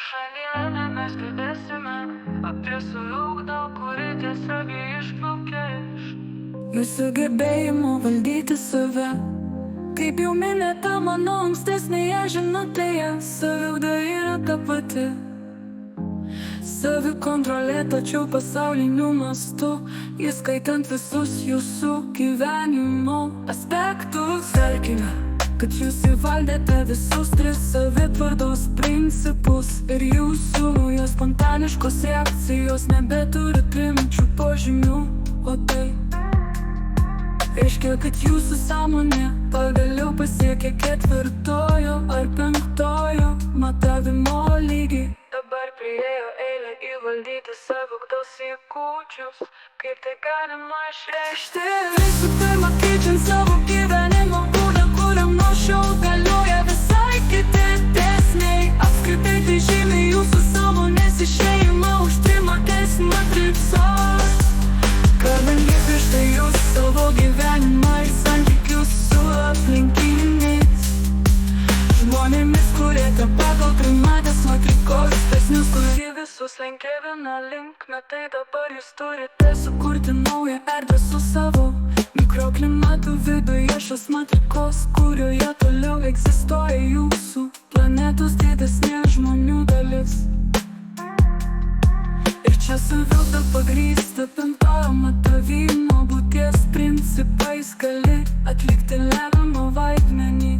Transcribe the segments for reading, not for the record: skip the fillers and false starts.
Šiandieną mes kalbėsime apie saviugdą, kuri tiesiog išplaukia iš jūsų gebėjimo valdyti save. Kaip jau minėta mano ankstesnėje žinutėje, saviugda yra ta pati savikontrolė, tačiau pasauliniu mastu, įskaitant visus jūsų gyvenimo aspektus. Tarkime, kad jūs įvaldėte visus 3 savitvardos principus ir jūsų naujos spontaniškos reakcijos nebeturi priminčių požymių, o tai reiškia, kad jūsų sąmonė pagaliau pasiekė 4. ar 5. matavimo lygį. Dabar priėjo eilė įvaldyti saviugdos įgūdžius. Kaip tai galima išreikšti? Visų pirma, keičiant savo gyvenimo būdą, kuriam nuo šiol galioja visai kiti dėsniai. Apskritai tai žymi jūsų sąmonės išėjimą už trimatės matricos. Kadangi prieš tai jūs savo gyvenimą ir santykius su aplinkiniais žmonėmis kūrėte pagal trimatės matrikos dėsnius, kurie visus lenkia viena linkme. Tai dabar jūs turite sukurti naują erdvę su savo mikroklimatu viduje šios matrikos, kurioje toliau egzistuoja jūsų planetos didesnė žmonių dalis. Ir čia saviugda pagrįsta 5. matavimo būties principais, gali atlikti lemiamą vaidmenį.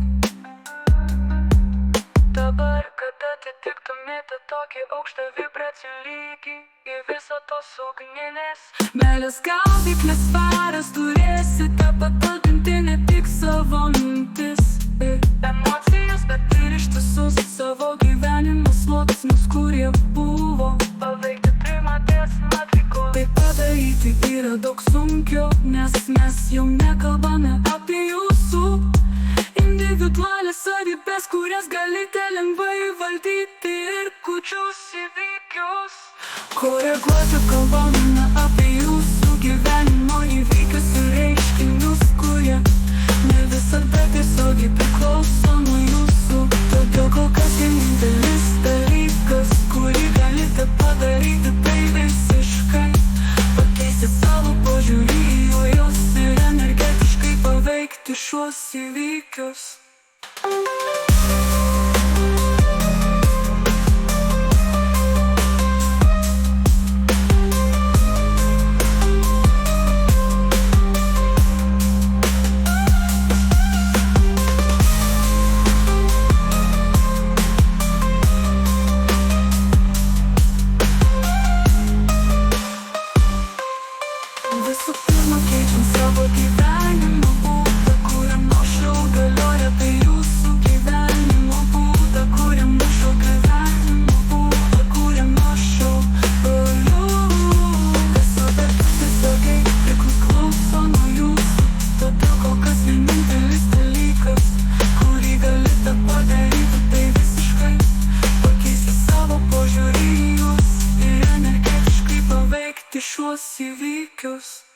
Dabar, kad atitiktumėte tokį aukštą vibracijų lygį, į viso tos ugninės meilės gaudyklės svaras turėsite patalpinti ne tik savo mintis ir emocijas, bet ir ištisus savo gyvenimo sluoksnius, kurie buvo paveikti trimatės matrikos. Tai padaryti yra daug sunkiau, nes mes jau nekalbame apie jūsų individualias savybės, kurias galite lengvai valdyti ir kurčius įvykius koreguoti. Kalbame apie jūsų gyvenimo įvykius ir reiškinius, kurie ne visada tiesiogiai priklauso nuo jūsų. Todėl kol kas vienintelis dalykas, kurį galite padaryti, tai visiškai pakeisti savo požiūrį į juos ir energetiškai paveikti šiuos įvykius. Visų pirma, keičiant savo gyvenimo būdą, kuriam nuo šiol galioja, tai jūsų gyvenimo būdą, kuriam nuo šiol gyvenimo būdą, kuriam nuo šiol galioja. Visada tiesiogiai priklauso nuo jūsų. Todėl kol kas vienintelis dalykas, kurį galite padaryti, tai visiškai pakeisti savo požiūrį į jus ir energetiškai paveikti šiuos įvykius.